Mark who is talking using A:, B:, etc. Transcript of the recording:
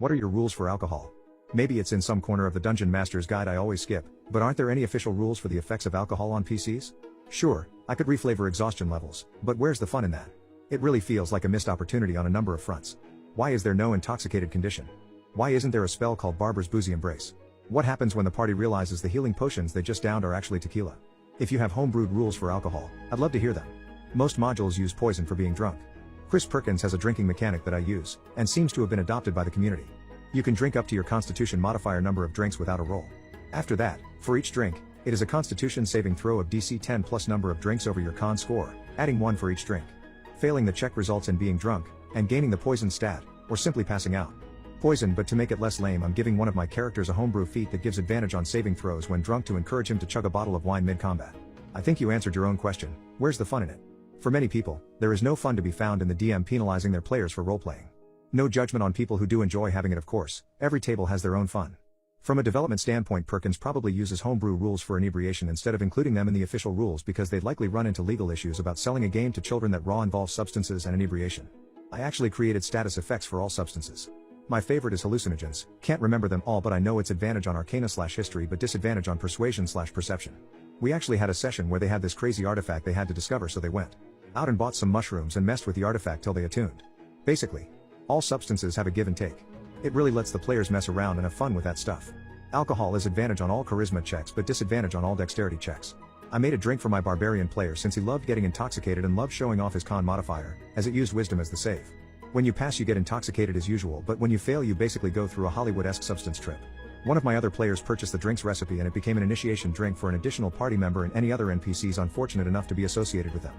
A: What are your rules for alcohol? Maybe it's in some corner of the Dungeon Master's Guide I always skip, but aren't there any official rules for the effects of alcohol on PCs? Sure, I could reflavor exhaustion levels, but where's the fun in that? It really feels like a missed opportunity on a number of fronts. Why is there no intoxicated condition? Why isn't there a spell called Barber's Boozy Embrace? What happens when the party realizes the healing potions they just downed are actually tequila? If you have homebrewed rules for alcohol, I'd love to hear them. Most modules use poison for being drunk. Chris Perkins has a drinking mechanic that I use, and seems to have been adopted by the community. You can drink up to your constitution modifier number of drinks without a roll. After that, for each drink, it is a constitution saving throw of DC 10 plus number of drinks over your con score, adding 1 for each drink. Failing the check results in being drunk, and gaining the poison stat, or simply passing out. Poison, but to make it less lame, I'm giving one of my characters a homebrew feat that gives advantage on saving throws when drunk to encourage him to chug a bottle of wine mid-combat. I think you answered your own question, where's the fun in it? For many people, there is no fun to be found in the DM penalizing their players for role-playing. No judgment on people who do enjoy having it, of course, every table has their own fun. From a development standpoint, Perkins probably uses homebrew rules for inebriation instead of including them in the official rules because they'd likely run into legal issues about selling a game to children that raw involves substances and inebriation. I actually created status effects for all substances. My favorite is hallucinogens, can't remember them all, but I know it's advantage on arcana/history but disadvantage on persuasion/perception. We actually had a session where they had this crazy artifact they had to discover, so they went out and bought some mushrooms and messed with the artifact till they attuned. Basically, all substances have a give and take. It really lets the players mess around and have fun with that stuff. Alcohol is advantage on all charisma checks but disadvantage on all dexterity checks. I made a drink for my barbarian player since he loved getting intoxicated and loved showing off his con modifier, as it used wisdom as the save. When you pass you get intoxicated as usual, but when you fail you basically go through a Hollywood-esque substance trip. One of my other players purchased the drink's recipe and it became an initiation drink for an additional party member and any other NPCs unfortunate enough to be associated with them.